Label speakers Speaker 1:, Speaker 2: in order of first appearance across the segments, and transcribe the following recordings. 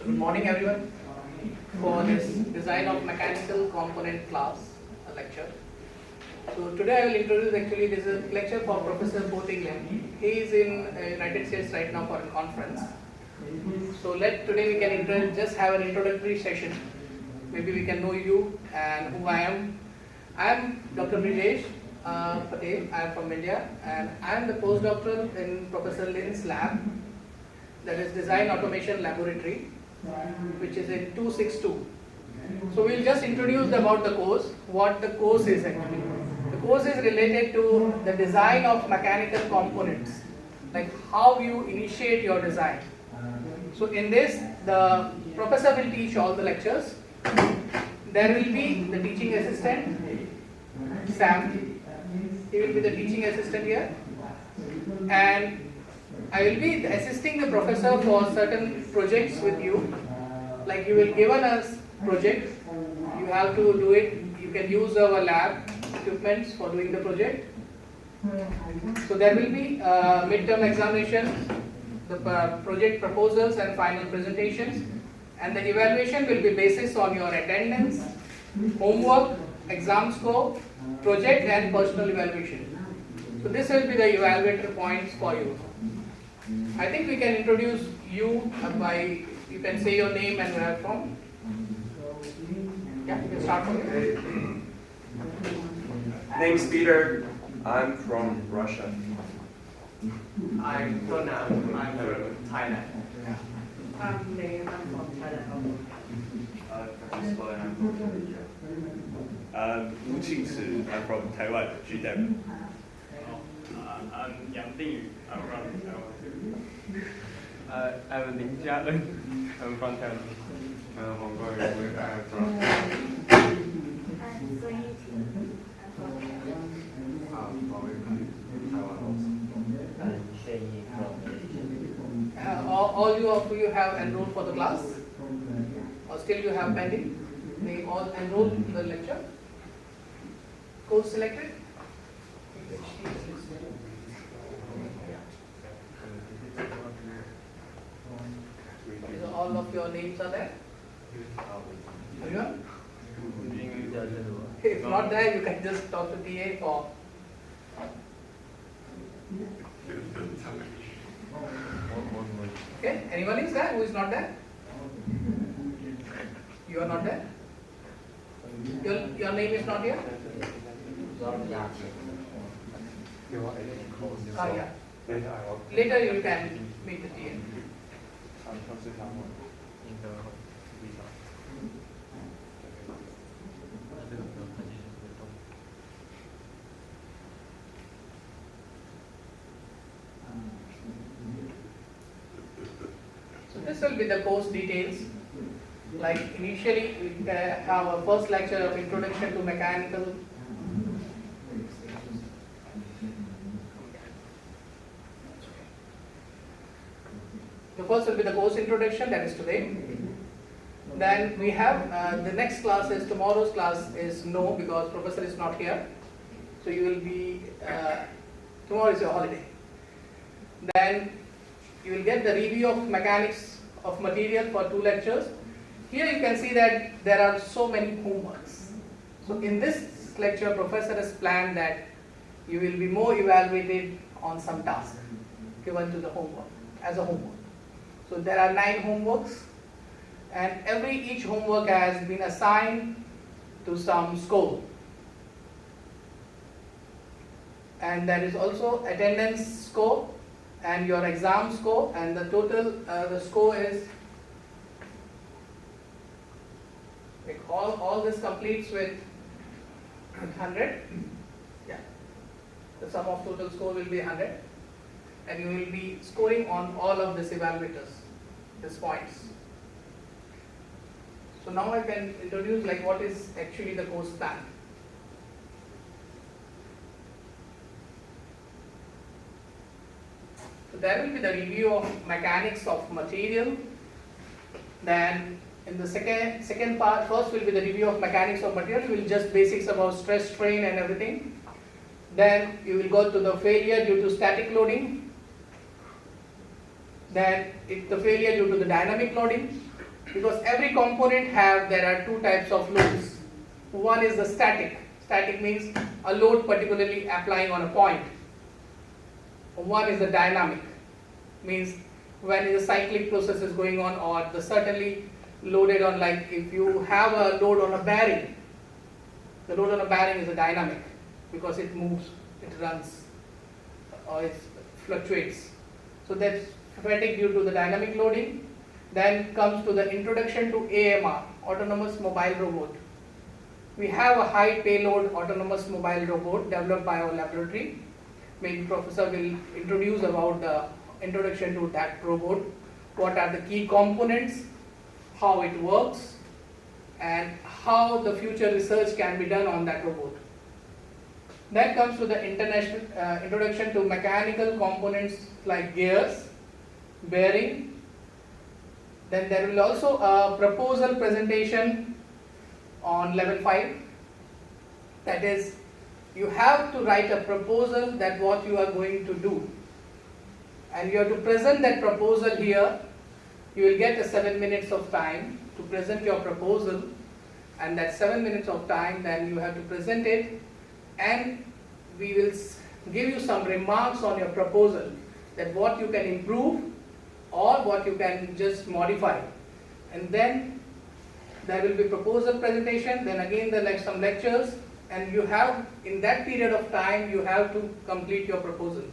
Speaker 1: Good morning everyone for this design of mechanical component class lecture. So today I will introduce, actually this is a lecture for Professor Potingland. He is in United States right now for a conference. So today we can just have an introductory session. Maybe we can know you and who I am. I am Dr. Brijesh Patel. I am from India and I am the postdoctoral in Professor Lin's lab, that is Design Automation Laboratory, which is in 262. So we will just introduce about the course, what the course is actually. The course is related to the design of mechanical components, like how you initiate your design. So in this, the professor will teach all the lectures. There will be the teaching assistant, Sam. He will be the teaching assistant here. And I will be assisting the professor for certain projects with you. Like you will given us project, you have to do it. You can use our lab equipments for doing the project. So there will be midterm examinations, the project proposals and final presentations, and the evaluation will be based on your attendance, homework, exam score, project and personal evaluation. So this will be the evaluator points for you. I think we can introduce you by, you can say your name and where from. Yeah, you can start from here.
Speaker 2: Name's Peter. I'm from Russia.
Speaker 3: I'm Pranam. I'm from Thailand.
Speaker 4: I'm Lane. I'm from Thailand.
Speaker 3: I'm from India.
Speaker 5: Wu Qingci, I'm from Taiwan, GDEM.
Speaker 6: I'm Yang Dingyu. I'm from Taiwan.
Speaker 3: I'm Lin Jiaen. I'm from Thailand.
Speaker 6: I'm from
Speaker 4: I'm Sun Yiting. I'm from Thailand.
Speaker 3: I'm from Taiwan also. I'm Shen Yi from
Speaker 1: All of you have enrolled for the class? Or still you have pending? They all enrolled in the lecture? Course selected? So all of your names are there? Everyone? If not there, you can just talk to TA for. Okay, anyone is there who is not there? You are not there? Your name is not here? Yeah. Later you can meet the TA. So this will be the course details. Like initially we have a first lecture of introduction to mechanical. The first will be the course introduction, that is today. Then we have the next class is tomorrow's class is no, because professor is not here. So you will be tomorrow is your holiday. Then you will get the review of mechanics of material for 2 lectures. Here you can see that there are so many homeworks. So in this lecture, professor has planned that you will be more evaluated on some task given to the homework as a homework. So there are 9 homeworks, and each homework has been assigned to some score. And there is also attendance score and your exam score, and the total the score is like all this completes with 100. Yeah, the sum of total score will be 100, and you will be scoring on all of these evaluators, these points. So now I can introduce like what is actually the course plan. So there will be the review of mechanics of material. Then in the second part, first will be the review of mechanics of material. You will just basics about stress, strain and everything. Then you will go to the failure due to static loading. Then the failure due to the dynamic loading. because every component there are two types of loads. One is the static. Static means a load particularly applying on a point. One is the dynamic, means when the cyclic process is going on, or the certainly loaded on, like if you have a load on a bearing, the load on a bearing is a dynamic because it moves, it runs, or it fluctuates. So that's fatigue due to the dynamic loading. Then comes to the introduction to AMR, autonomous mobile robot. We have a high payload autonomous mobile robot developed by our laboratory. Maybe professor will introduce about the introduction to that robot, what are the key components, how it works, and how the future research can be done on that robot. Then comes to the introduction to mechanical components like gears, bearing. Then there will also a proposal presentation on level 5. That is, you have to write a proposal that what you are going to do. And you have to present that proposal here. You will get a 7 minutes of time to present your proposal, and that 7 minutes of time then you have to present it, and we will give you some remarks on your proposal, that what you can improve or what you can just modify. And then there will be proposal presentation, then again some lectures, and you have, in that period of time, you have to complete your proposal.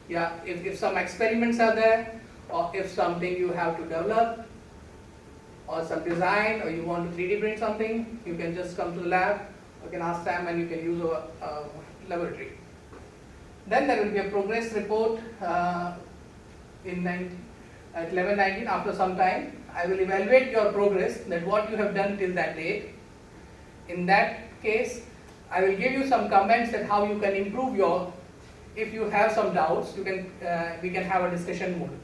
Speaker 1: Yeah, if some experiments are there, or if something you have to develop, or some design, or you want to 3D print something, you can just come to the lab, you can ask them, and you can use our laboratory. Then there will be a progress report at 11:19. After some time, I will evaluate your progress, that what you have done till that date. In that case, I will give you some comments that how you can improve your. If you have some doubts, we can have a discussion mode.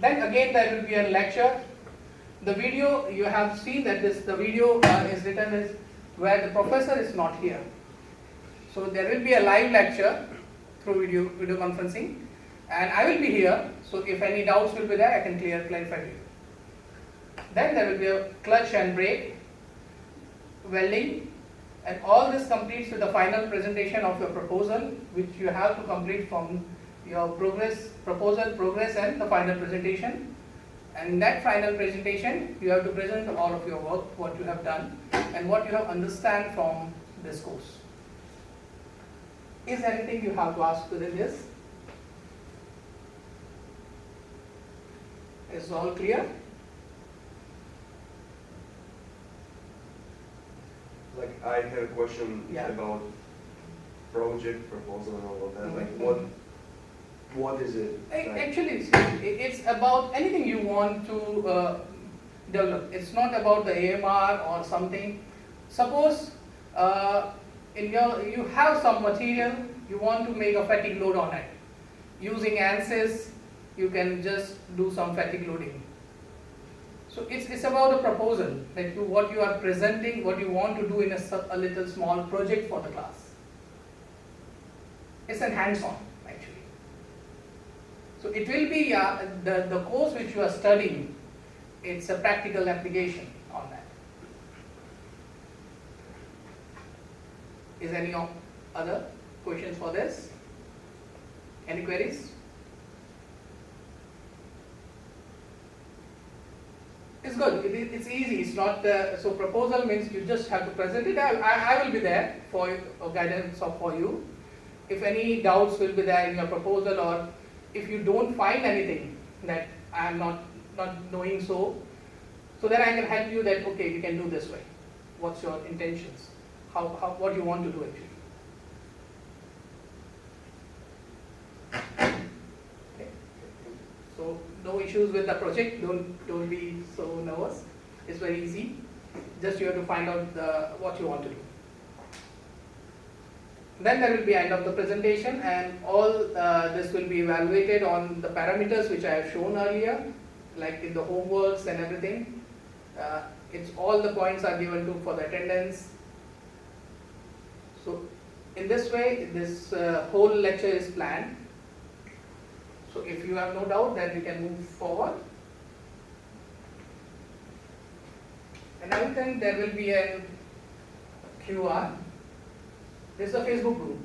Speaker 1: Then again there will be a lecture. The video, you have seen that the video is written as where the professor is not here. So there will be a live lecture through video conferencing, and I will be here. So if any doubts will be there, I can clarify to you. Then there will be a clutch and brake, welding, and all this completes with the final presentation of your proposal, which you have to complete from your proposal, progress, and the final presentation. And in that final presentation, you have to present all of your work, what you have done, and what you have understand from this course. Is there anything you have to ask within this? Is all clear?
Speaker 2: Like, I had a question
Speaker 1: Yeah.
Speaker 2: about project proposal and all of that. Like, what is it? Like,
Speaker 1: Actually, it's about anything you want to develop. It's not about the AMR or something. Suppose you have some material, you want to make a fatigue load on it. Using ANSYS, you can just do some fatigue loading. So it's about a proposal, that what you are presenting, what you want to do in a little small project for the class. It's an hands-on, actually. So it will be the course which you are studying, it's a practical application on that. Is any other questions for this? Any queries? It's good. It's easy. It's not so. Proposal means you just have to present it. I will be there for guidance for you. If any doubts will be there in your proposal, or if you don't find anything that I am not knowing so then I can help you that okay, you can do this way. What's your intentions? What you want to do actually? Okay. So no issues with the project. Don't be so nervous. It's very easy. Just you have to find out what you want to do. Then there will be end of the presentation, and all this will be evaluated on the parameters which I have shown earlier, like in the homeworks and everything. It's all the points are given to for the attendance. So in this way, this whole lecture is planned. So if you have no doubt, then we can move forward. Another thing, there will be a QR. This is a Facebook group.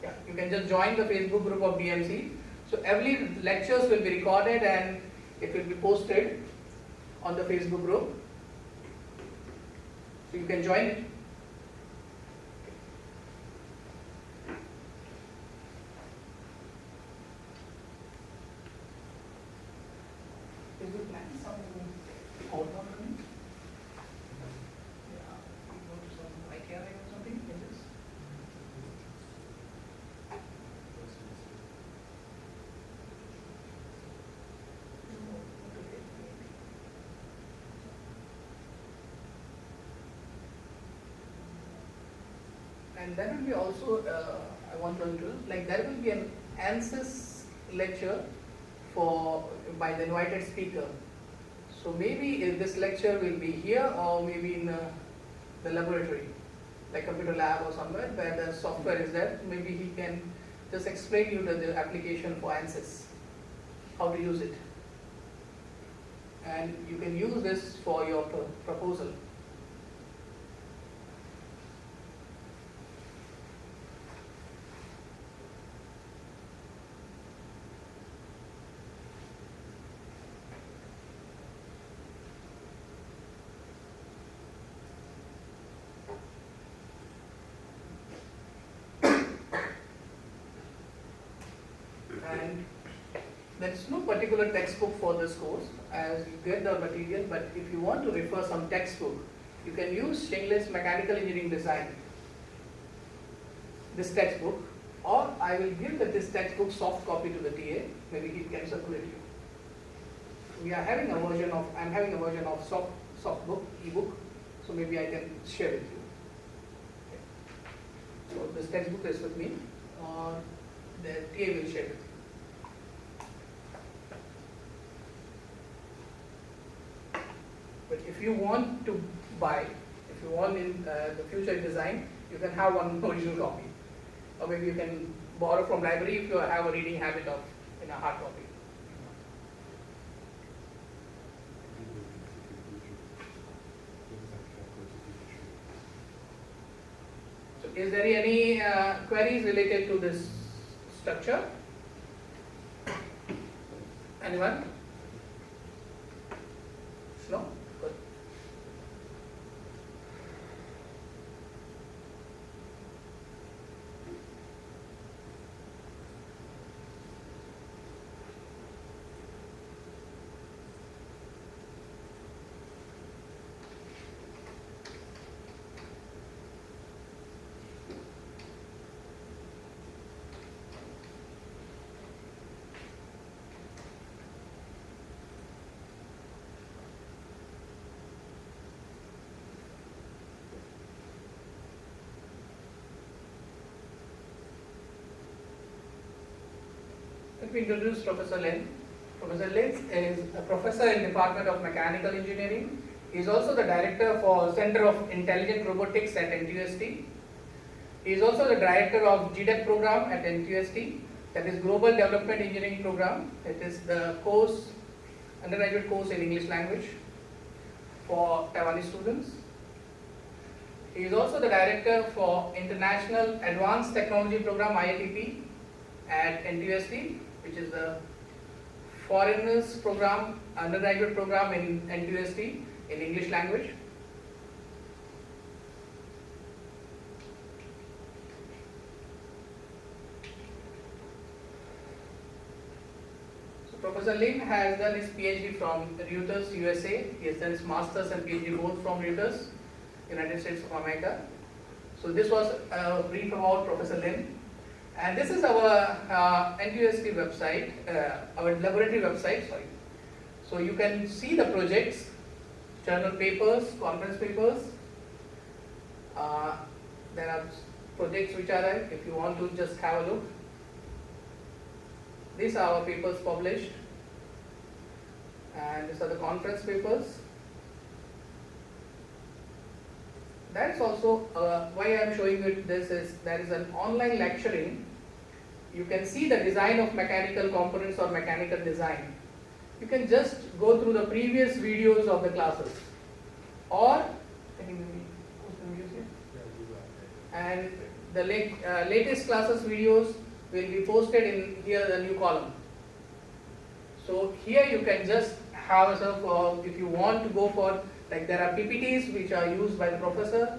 Speaker 1: Yeah, you can just join the Facebook group of DMC. So every lectures will be recorded and it will be posted on the Facebook group. So you can join it. Is it plan something out of it? Yeah, you go to some IKEA or something in this. And there will be also, I want to introduce, like there will be an ANSYS lecture by the invited speaker. So maybe if this lecture will be here or maybe in the laboratory, like computer lab or somewhere where the software is there. Maybe he can just explain you the application for ANSYS, how to use it. And you can use this for your proposal. And there is no particular textbook for this course as you get the material, but if you want to refer some textbook, you can use Shingley's Mechanical Engineering Design, this textbook, or I will give this textbook soft copy to the TA, maybe he can circulate you. We are having a version of, I'm having a version of soft book, ebook, so maybe I can share with you. Okay. So this textbook is with me, or the TA will share with you. But if you want to buy, if you want in the future design, you can have one original copy. Or maybe you can borrow from library if you have a reading habit of in a hard copy. So is there any queries related to this structure? Anyone? No? Good. Let me introduce Professor Lin. Professor Lin is a professor in Department of Mechanical Engineering. He is also the director for Center of Intelligent Robotics at NTUST. He is also the director of GDEP program at NTUST, that is Global Development Engineering Program. It is the course, undergraduate course in English language for Taiwanese students. He is also the director for International Advanced Technology Program IATP at NTUST, which is the foreigners program, undergraduate program in NTUST in English language. So Professor Lin has done his PhD from Reuters, USA. He has done his master's and PhD both from Reuters, United States of America. So this was a brief about Professor Lin. And this is our NTUST website, our laboratory website, sorry. So you can see the projects, journal papers, conference papers. There are projects which are there if you want to just have a look. These are our papers published. And these are the conference papers. That's also why I am showing you this is there is an online lecturing. You can see the design of mechanical components or mechanical design. You can just go through the previous videos of the classes, or Can you post the videos here? And the latest classes videos will be posted in here, the new column. So here you can just have a sort of, if you want to go for, like there are PPTs which are used by the professor,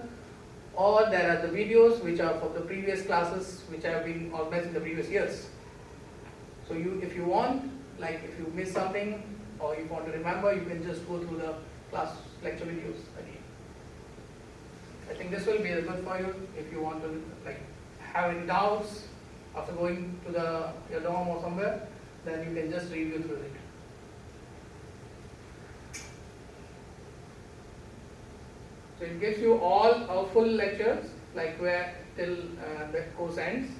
Speaker 1: or there are the videos which are for the previous classes which have been organized in the previous years. So if you want, like if you miss something or you want to remember, you can just go through the class lecture videos again. I think this will be good for you if you want to like have any doubts after going to your dorm or somewhere, then you can just review through it. So it gives you all our full lectures, like where till the course ends.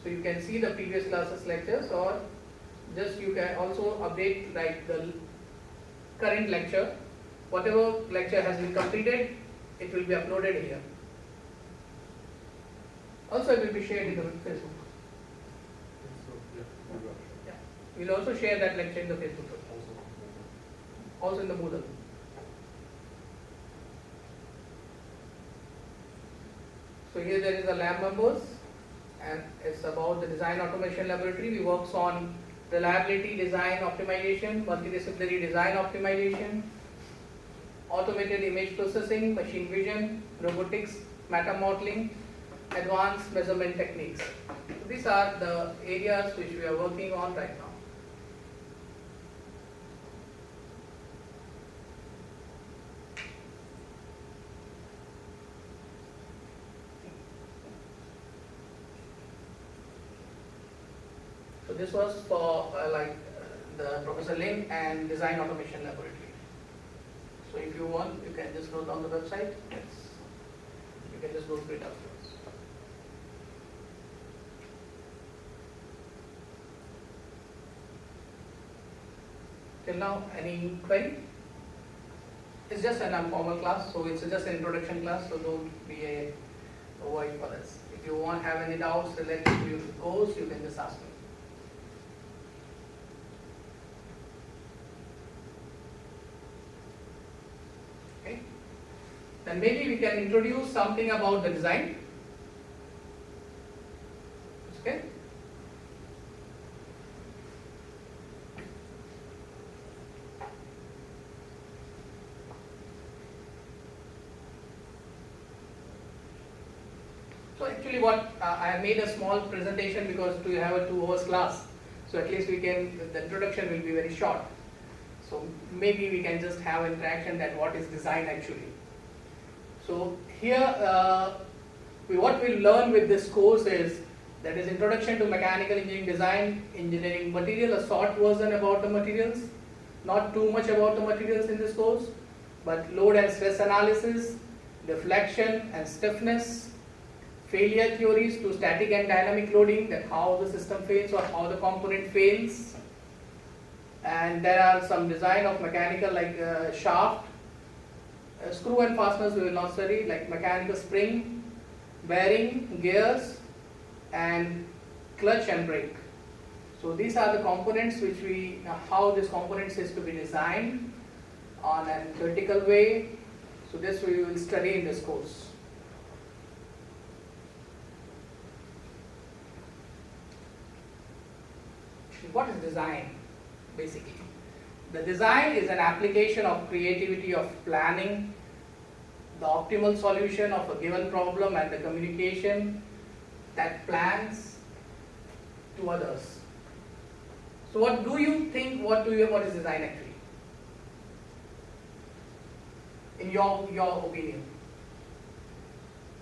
Speaker 1: So you can see the previous classes lectures, or just you can also update like the current lecture. Whatever lecture has been completed, it will be uploaded here. Also it will be shared in the Facebook. Yeah. We'll also share that lecture in the Facebook. Also in the Moodle. So here there is the lab members, and it's about the design automation laboratory. We works on reliability design optimization, multidisciplinary design optimization, automated image processing, machine vision, robotics, meta modeling, advanced measurement techniques. So these are the areas which we are working on right now. So this was for the Professor Lim and Design Automation Laboratory. So if you want, you can just go down the website. You can just go through it afterwards. Till now, any query? It's just an informal class, so it's just an introduction class, so don't be worried for this. If you want have any doubts related to your course, you can just ask me. Okay. Then maybe we can introduce something about the design. Okay. So actually what I have made a small presentation because we have a 2 hours class. So at least we can, the introduction will be very short. So maybe we can just have interaction that what is design actually. So here what we learn with this course is that is Introduction to Mechanical Engineering Design, Engineering Material, a short version about the materials. Not too much about the materials in this course, but load and stress analysis, deflection and stiffness, failure theories to static and dynamic loading, that how the system fails or how the component fails. And there are some design of mechanical like shaft, screw and fasteners we will not study, like mechanical spring, bearing, gears, and clutch and brake. So these are the components which we, how this components is to be designed on a theoretical way. So this we will study in this course. What is design? Basically, the design is an application of creativity of planning the optimal solution of a given problem and the communication that plans to others. So what do you think, what is design actually? In your opinion?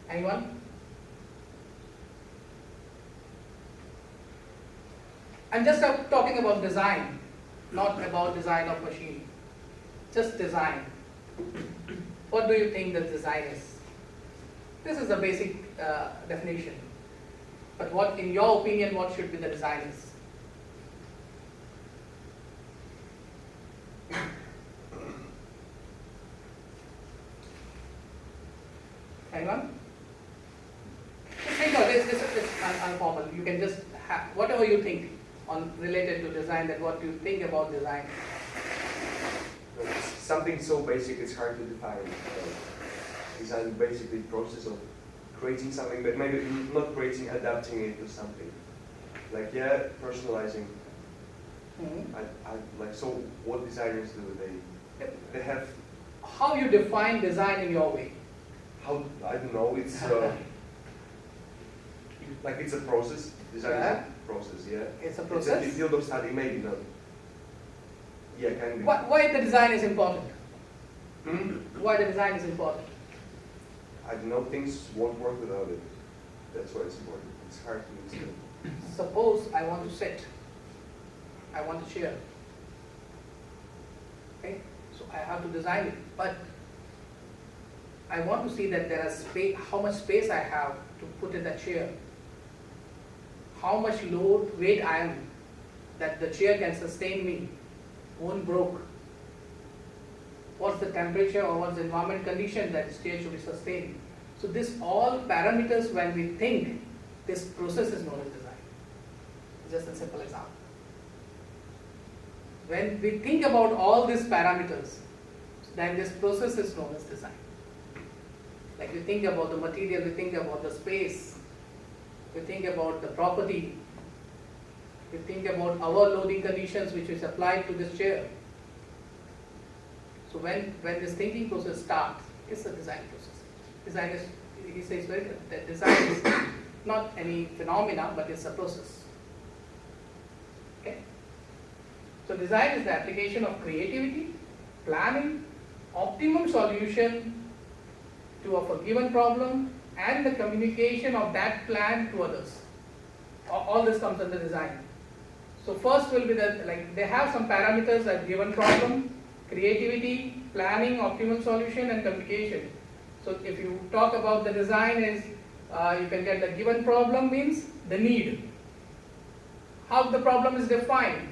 Speaker 1: Anyone? I'm just talking about design, not about design of machine. Just design. What do you think that design is? This is the basic definition. But what, in your opinion, what should be the design is? Anyone? Just think of this. This is informal. You can just have whatever you think on related to design. That what you think about design.
Speaker 2: Something something so basic, it's hard to define. Design basically process of creating something, but maybe not creating, adapting it to something. Like, yeah, personalizing. Like, so what designers do? They have,
Speaker 1: How you define design in your way?
Speaker 2: how, I don't know, it's like it's a process. Design is a process, yeah.
Speaker 1: It's a
Speaker 2: It's
Speaker 1: process.
Speaker 2: a field of study, maybe not. Yeah, can be.
Speaker 1: Why the design is important?
Speaker 2: Hmm?
Speaker 1: Why the design is important?
Speaker 2: I don't know, things won't work without it. That's why it's important. It's hard to explain.
Speaker 1: Suppose I want to sit. I want a chair. Okay, so I have to design it. But I want to see that there is space, how much space I have to put in the chair. How much load, weight I am, that the chair can sustain me, won't broke. What's the temperature or what's the environment condition that this chair should be sustained. So this all parameters, when we think, this process is known as design. Just a simple example. When we think about all these parameters, then this process is known as design. Like we think about the material, we think about the space, we think about the property, we think about our loading conditions which is applied to this chair. So when this thinking process starts, it's a design process. Design is, he says very good, that design is not any phenomena, but it's a process. Okay? So design is the application of creativity, planning, optimum solution to a given problem, and the communication of that plan to others. All this comes under design. So first will be that, like, they have some parameters at given problem, creativity, planning, optimal solution, and communication. So if you talk about the design is, you can get the given problem means the need. How the problem is defined.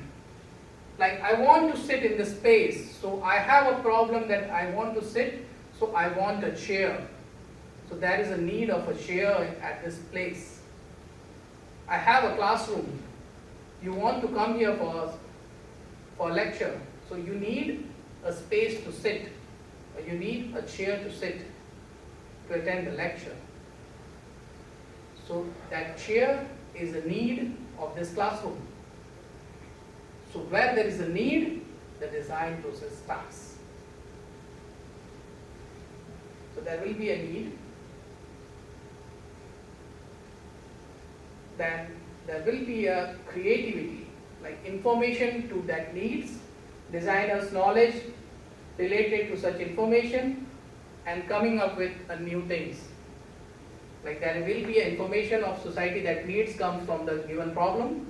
Speaker 1: Like I want to sit in the space, so I have a problem that I want to sit, so I want a chair. So there is a need of a chair at this place. I have a classroom. You want to come here for a lecture, so you need a space to sit, or you need a chair to sit to attend the lecture. So that chair is a need of this classroom. So where there is a need, the design process starts. So there will be a need. Then there will be a creativity, like information to that needs, designer's knowledge related to such information, and coming up with new things. Like there will be information of society that needs comes from the given problem,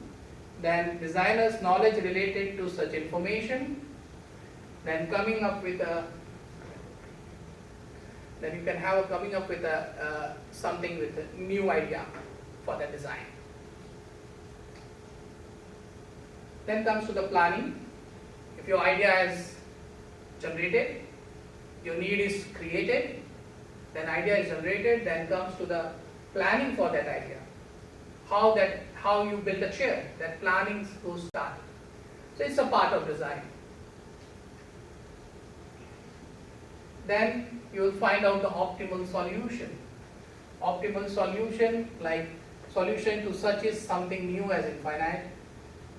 Speaker 1: then designer's knowledge related to such information, then coming up with a, then you can have a coming up with a something with a new idea for the design. Then comes to the planning. If your idea is generated, your need is created, then idea is generated, then comes to the planning for that idea. How you build a chair, that planning goes started. So it's a part of design. Then you will find out the optimal solution. Optimal solution, like solution to such is something new as infinite.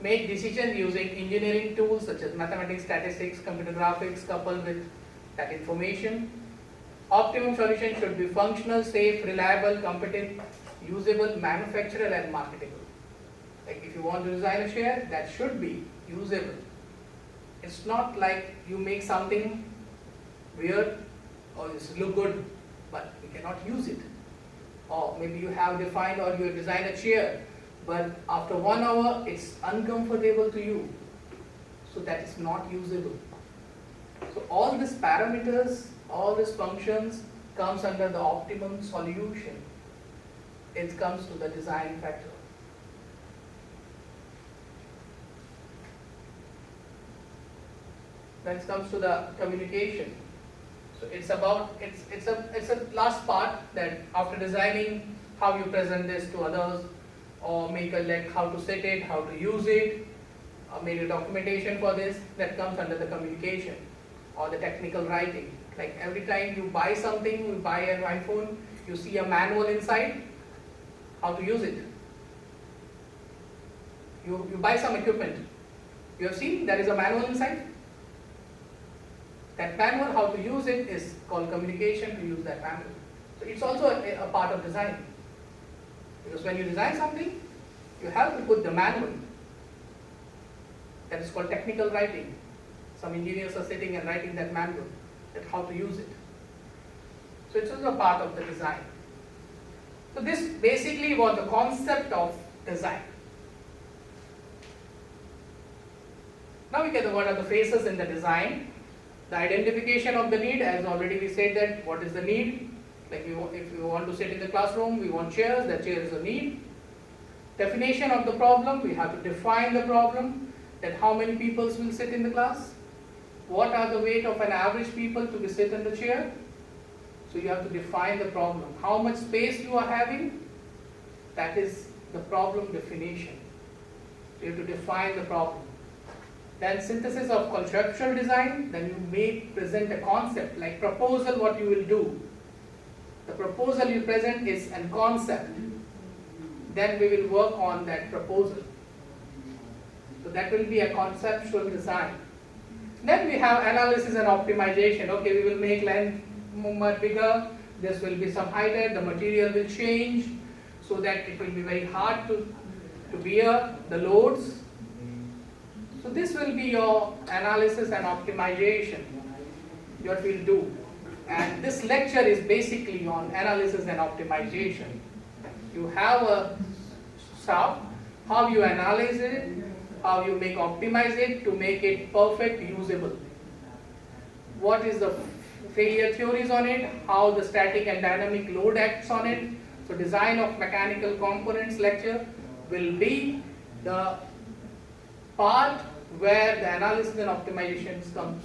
Speaker 1: Make decisions using engineering tools such as mathematics, statistics, computer graphics coupled with that information. Optimum solution should be functional, safe, reliable, competent, usable, manufacturable, and marketable. Like if you want to design a chair, that should be usable. It's not like you make something weird or it's look good, but you cannot use it. Or maybe you have defined or you design a chair, but after 1 hour it's uncomfortable to you. So that is not usable. So all these parameters, all these functions comes under the optimum solution. It comes to the design factor. Then it comes to the communication. So it's about, it's a last part that after designing, how you present this to others, or make a like how to set it, how to use it, or make a documentation for this, that comes under the communication. or the technical writing. Like every time you buy something, you buy an iPhone, you see a manual inside, how to use it. You buy some equipment. You have seen there is a manual inside? That manual, how to use it, is called communication to use that manual. So it's also a part of design. Because when you design something, you have to put the manual. That is called technical writing. Some engineers are sitting and writing that manual, that how to use it. So it's also a part of the design. So this basically was the concept of design. Now we get what are the phases in the design. The identification of the need, as already we said that what is the need. Like if we want to sit in the classroom, we want chairs, that chair is a need. Definition of the problem, we have to define the problem, that how many people will sit in the class. What are the weight of an average people to be sit in the chair? So you have to define the problem. How much space you are having, that is the problem definition. So you have to define the problem. Then synthesis of conceptual design, then you may present a concept, like proposal, what you will do. The proposal you present is a concept. Then we will work on that proposal. So that will be a conceptual design. Then we have analysis and optimization. Okay, we will make length much bigger. This will be some height. The material will change so that it will be very hard to bear the loads. So this will be your analysis and optimization, what we'll do. And this lecture is basically on analysis and optimization. You have a stuff, how you analyze it, how you optimize it to make it perfect, usable. What is the failure theories on it, how the static and dynamic load acts on it. So design of mechanical components lecture will be the part where the analysis and optimization comes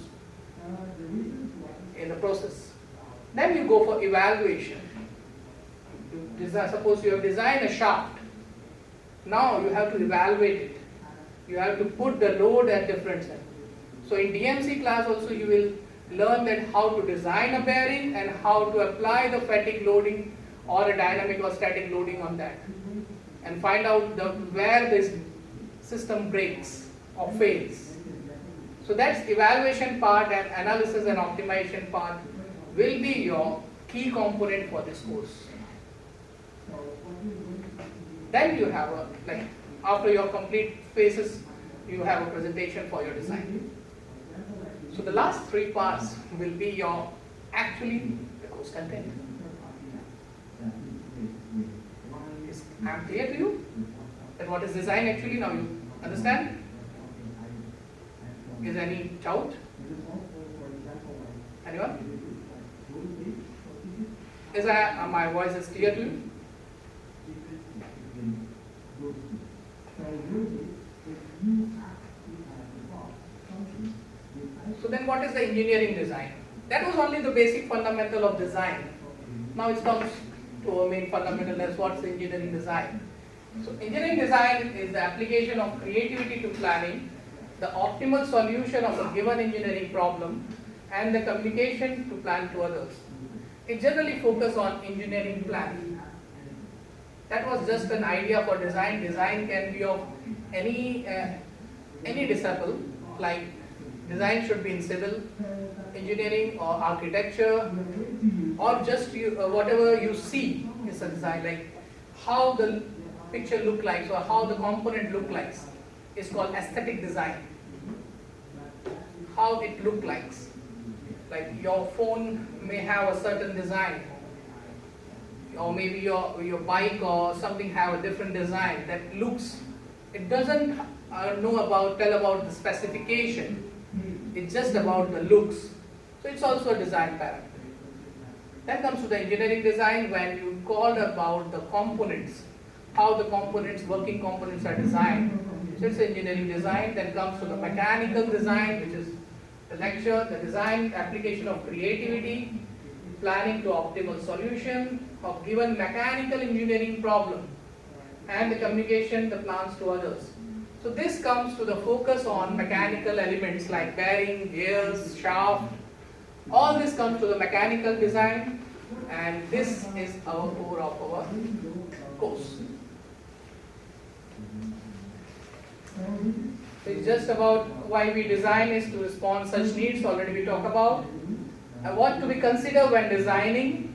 Speaker 1: in the process. Then you go for evaluation. Suppose you have designed a shaft. Now you have to evaluate it. You have to put the load at different ends. So in DMC class also you will learn that how to design a bearing and how to apply the fatigue loading or a dynamic or static loading on that. And find out where this system breaks or fails. So that's evaluation part, and analysis and optimization part will be your key component for this course. Then you have after your complete phases, you have a presentation for your design. So the last three parts will be your actually the course content. I'm clear to you that what is design actually now you understand? Is any doubt? Anyone? Is my voice is clear to you? So then what is the engineering design? That was only the basic fundamental of design. Now it comes to our main fundamental, that's what's the engineering design. So engineering design is the application of creativity to planning, the optimal solution of a given engineering problem, and the communication to plan to others. It generally focuses on engineering planning. That was just an idea for design. Design can be of any discipline, like design should be in civil engineering or architecture, or just whatever you see is a design, like how the picture look like or how the component look like is called aesthetic design. How it look like your phone may have a certain design, or maybe your bike or something have a different design that looks, it doesn't tell about the specification, it's just about the looks. So it's also a design parameter. Then comes to the engineering design, when you call about the components, how the components, working components are designed. So it's engineering design. Then comes to the mechanical design, which is the lecture, the design application of creativity, planning to optimal solution of given mechanical engineering problem, and the communication, the plans to others. So this comes to the focus on mechanical elements like bearing, gears, shaft. All this comes to the mechanical design, and this is our core of our course. It's just about why we design is to respond such needs, already we talked about. And what to be considered when designing.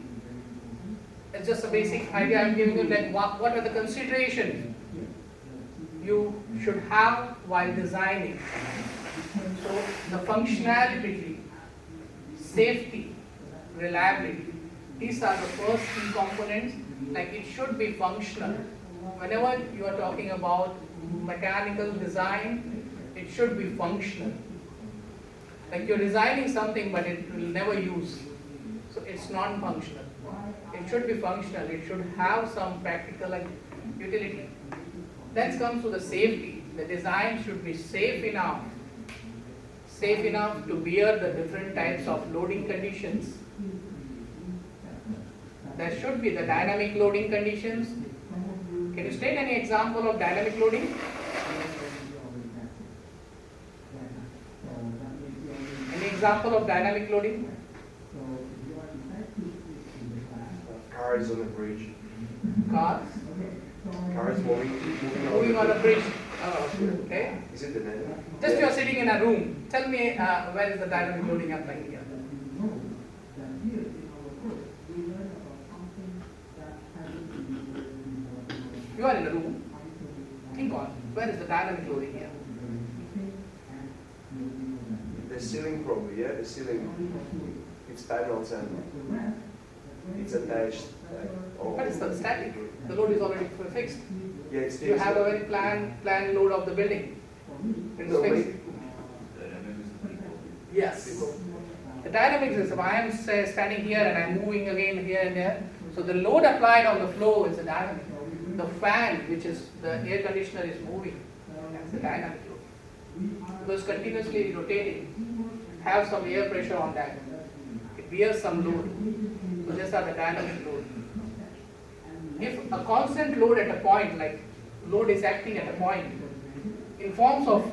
Speaker 1: It's just a basic idea I'm giving you, that what are the considerations you should have while designing. So the functionality, safety, reliability, these are the first key components. Like it should be functional. Whenever you are talking about mechanical design, it should be functional. Like you're designing something but it will never use. So it's non-functional. It should be functional. It should have some practical utility. Then comes to the safety. The design should be safe enough to bear the different types of loading conditions. There should be the dynamic loading conditions. Can you state any example of dynamic loading? Any example of dynamic loading?
Speaker 2: Cars on a bridge.
Speaker 1: Cars
Speaker 2: Cars
Speaker 1: moving on a bridge. Oh, okay.
Speaker 2: Is it the net?
Speaker 1: Just you are sitting in a room. Tell me where is the dynamic loading applying here? You are in a room. Think on. Where is the dynamic loading here?
Speaker 2: The ceiling probably, yeah? The ceiling. It's panels and it's attached.
Speaker 1: But it's the static. The load is already fixed.
Speaker 2: Yeah, it's
Speaker 1: You have a very planned load of the building. It's
Speaker 2: No,
Speaker 1: fixed. Yes. The dynamics is if I am standing here and I'm moving again here and there. So the load applied on the flow is the dynamic. The fan, which is the air conditioner, is moving. That's the dynamic load. Because continuously rotating, have some air pressure on that. It bears some load. So these are the dynamic load. If a constant load at a point, like load is acting at a point, in forms of,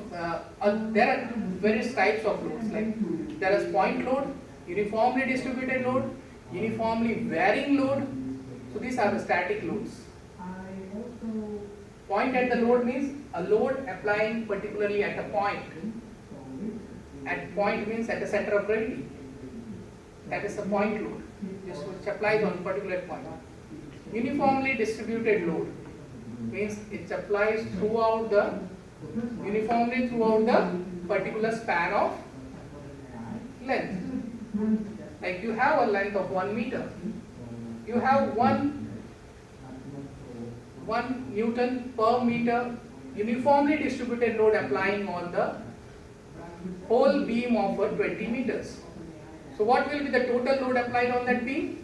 Speaker 1: there are various types of loads. Like there is point load, uniformly distributed load, uniformly varying load. So these are the static loads. Point at the load means a load applying particularly at a point. At point means at the center of gravity. That is the point load, which applies on a particular point. Uniformly distributed load means it applies uniformly throughout the particular span of length. Like you have a length of 1 meter. You have 1 Newton per meter uniformly distributed load applying on the whole beam of 20 meters. So what will be the total load applied on that beam?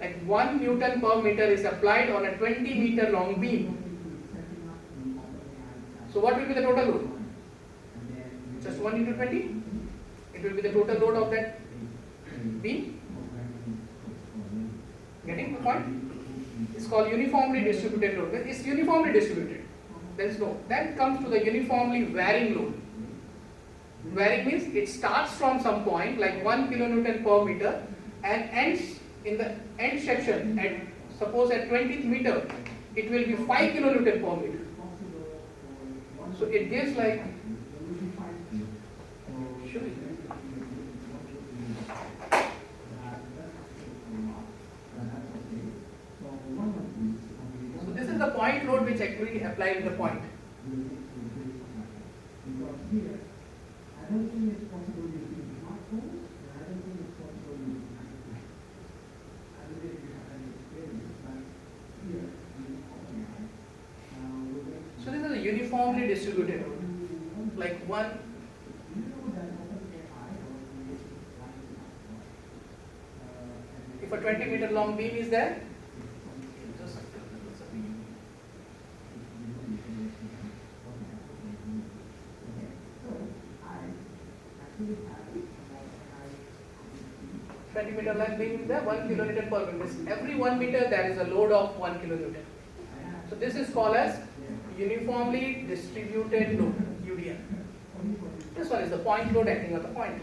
Speaker 1: Like 1 Newton per meter is applied on a 20 meter long beam. So what will be the total load? Just 1 into 20? It will be the total load of that beam. Getting the point? It's called uniformly distributed load. It's uniformly distributed. Then comes to the uniformly varying load. Varying means it starts from some point like 1 kilonewton per meter and ends in the end section at suppose at 20th meter it will be 5 kilonewton per meter. So it gives like so this is the point load which actually applies the point. So this is a uniformly distributed load. Like one if a 20 meter long beam is there, just 20 meter length beam is there, 1 kilonewton per meter. Every 1 meter there is a load of 1 kilonewton. So this is called as uniformly distributed load, UDL. This one is the point load acting on the point.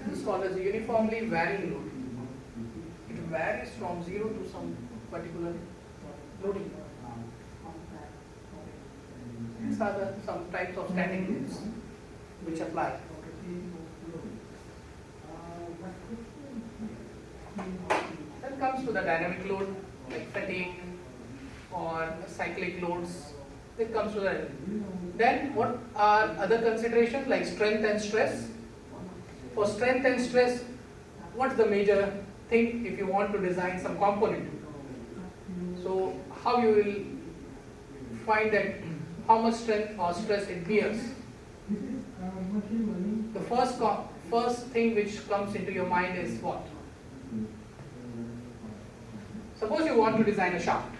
Speaker 1: This is called as a uniformly varying load. It varies from 0 to some particular loading. These are some types of standing loads which apply. Then comes to the dynamic load like fatigue or cyclic loads. It comes to that. Then what are other considerations like strength and stress? For strength and stress, what's the major thing if you want to design some component? So how you will find that how much strength or stress it bears? The first thing which comes into your mind is what? Suppose you want to design a shaft.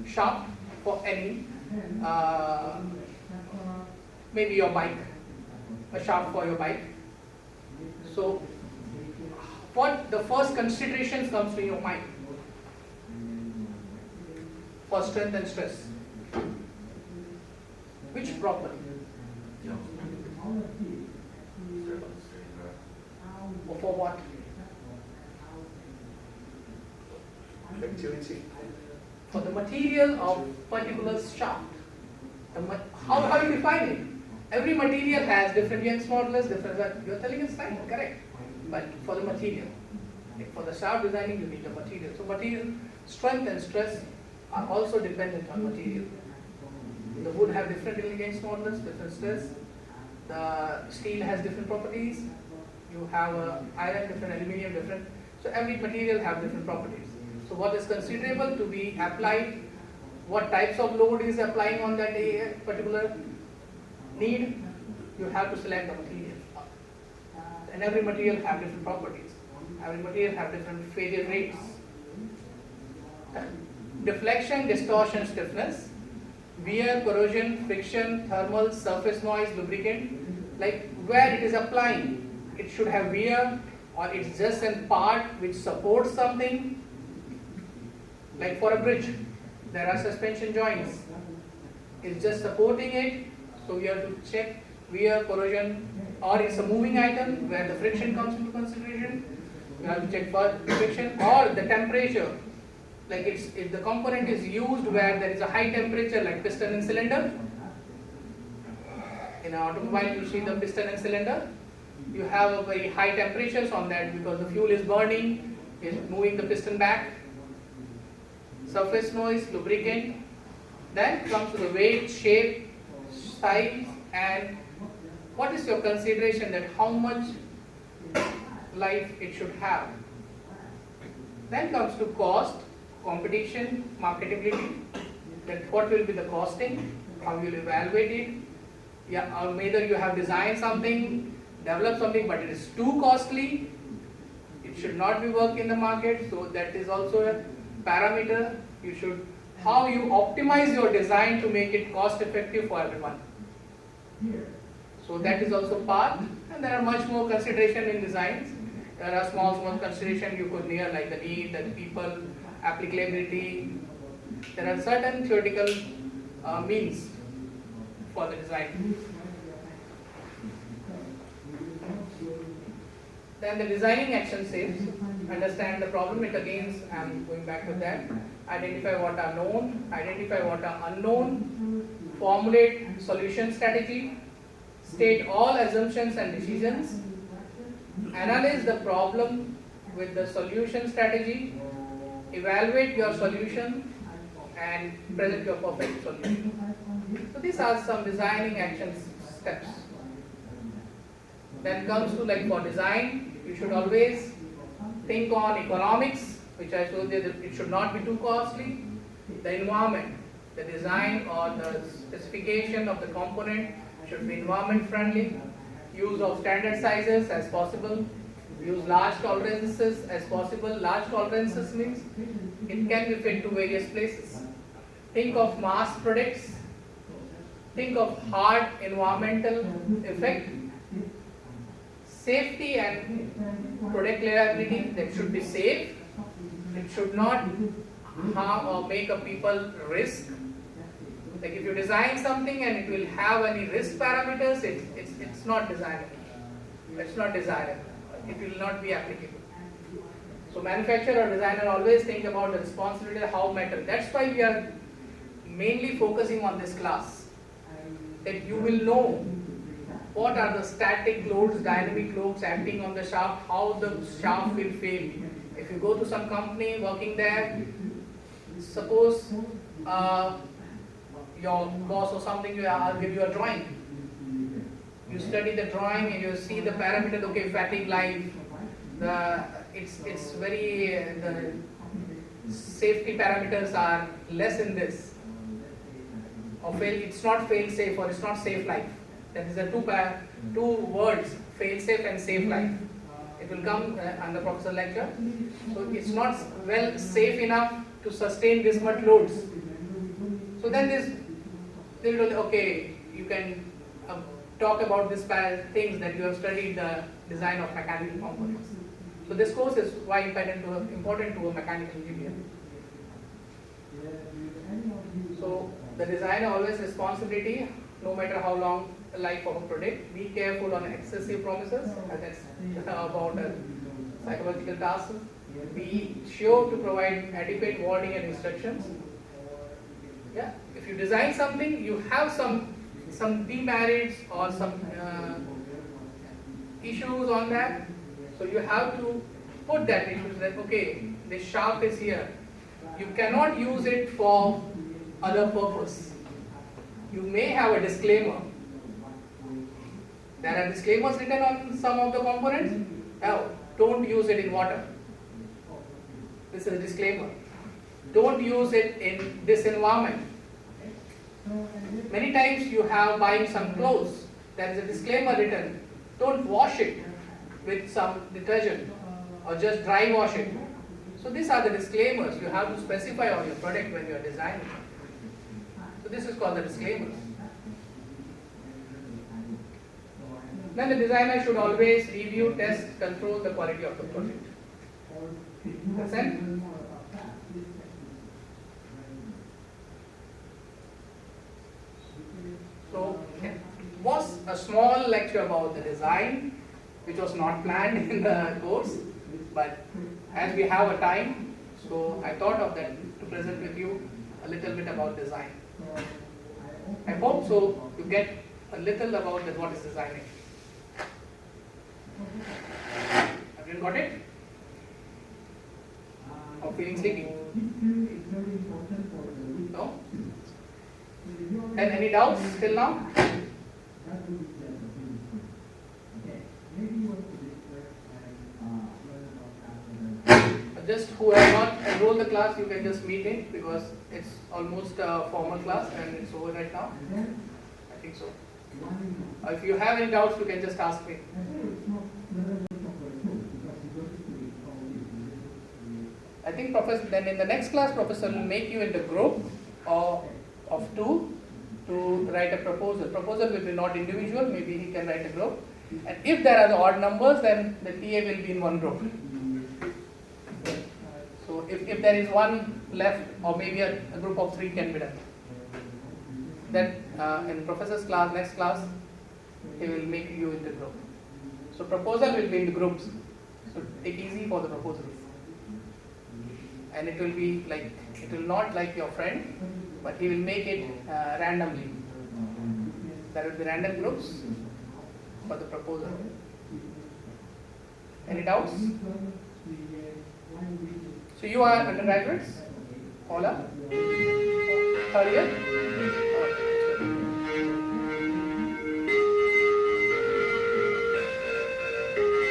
Speaker 1: Shaft for any, maybe your bike, a shaft for your bike. So, what the first considerations comes to your mind for strength and stress? Which problem? Or for what?
Speaker 2: Activity.
Speaker 1: For the material of particular shaft. How you define it? Every material has different Young's modulus, different. You are telling us right, correct. But for the material, like for the shaft designing, you need the material. So material strength and stress are also dependent on material. The wood have different Young's modulus, different stress. The steel has different properties. You have iron, different aluminium, different. So every material have different properties. So what is considerable to be applied? What types of load is applying on that particular need? You have to select the material. And every material have different properties. Every material have different failure rates. Deflection, distortion, stiffness, wear, corrosion, friction, thermal, surface noise, lubricant. Like where it is applying, it should have wear, or it's just a part which supports something. Like for a bridge, there are suspension joints. It's just supporting it, so we have to check wear, corrosion, or it's a moving item where the friction comes into consideration. We have to check for friction or the temperature. Like if the component is used where there is a high temperature, like piston and cylinder. In an automobile, you see the piston and cylinder. You have a very high temperatures on that because the fuel is burning, is moving the piston back. Surface noise, lubricant. Then comes to the weight, shape, size, and what is your consideration that how much life it should have. Then comes to cost, competition, marketability. That what will be the costing, how you will evaluate it. Yeah, or whether you have designed something, developed something, but it is too costly. It should not be worked in the market. So that is also a parameter. You should how you optimize your design to make it cost effective for everyone. So that is also part, and there are much more consideration in designs. There are small consideration you could near like the need, the people, applicability. There are certain theoretical means for the design. Then the designing action says, understand the problem, it again, I am going back to that. Identify what are known, identify what are unknown, formulate solution strategy, state all assumptions and decisions, analyze the problem with the solution strategy, evaluate your solution, and present your perfect solution. So these are some designing action steps. Then comes to like for design, you should always think on economics, which I told you that it should not be too costly. The environment, the design or the specification of the component should be environment friendly, use of standard sizes as possible, use large tolerances as possible. Large tolerances means it can be fit to various places. Think of mass products, think of hard environmental effect, safety and product reliability. That should be safe, it should not harm or make a people risk. Like if you design something and it will have any risk parameters, it's not desirable. It's not desirable. It will not be applicable. So manufacturer or designer always think about the responsibility of how metal. That's why we are mainly focusing on this class. That you will know what are the static loads, dynamic loads acting on the shaft, how the shaft will fail. If you go to some company working there, suppose your boss or something will give you a drawing. You study the drawing and you see the parameters. Okay, fatigue life. It's very the safety parameters are less in this. Or it's not fail safe or it's not safe life. That is the two words, fail safe and safe life. It will come under professor lecture. So it's not well safe enough to sustain this much loads. So then they will okay, you can talk about these things that you have studied the design of mechanical components. So this course is why important to a mechanical engineer. So the designer always responsibility, no matter how long the life of a product. Be careful on excessive promises. That's about psychological tasks. Be sure to provide adequate warning and instructions. Yeah, if you design something, you have some demerits or some issues on that. So you have to put that issues that okay, this shaft is here. You cannot use it for other purpose. You may have a disclaimer. There are disclaimers written on some of the components. Now, don't use it in water. This is a disclaimer. Don't use it in this environment. Many times you have buying some clothes. There is a disclaimer written. Don't wash it with some detergent or just dry wash it. So these are the disclaimers you have to specify on your product when you are designing. So this is called the disclaimers. Then the designer should always review, test, control the quality of the project. Understand? So it was a small lecture about the design, which was not planned in the course, but as we have a time, so I thought of that to present with you a little bit about design. I hope so you get a little about what is designing. Have you got it? Or feeling sleepy? No? And any doubts till now? Just who have not enrolled the class, you can just meet it because it's almost a formal class and it's over right now. I think so. If you have any doubts, you can just ask me. I think then in the next class, professor will make you into group of two to write a proposal. Proposal will be not individual, maybe he can write a group. And if there are the odd numbers, then the TA will be in one group. So if there is one left, or maybe a group of three can be done. Then in professor's class, next class, he will make you into group. So proposal will be in the groups. So take easy for the proposals. And it will be like, it will not like your friend, but he will make it randomly. There will be random groups for the proposal. Any doubts? So you are undergraduates? All are? Third year?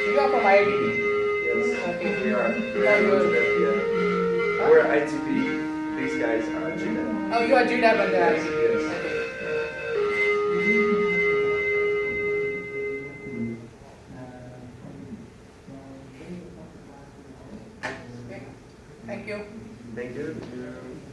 Speaker 1: You are from IIT?
Speaker 2: Yes,
Speaker 1: Okay.
Speaker 2: we are. We're ITP, these guys are GDAB.
Speaker 1: Oh, you are GDAB and the IIT.
Speaker 2: Yes.
Speaker 1: Okay. Thank you.
Speaker 2: Thank you.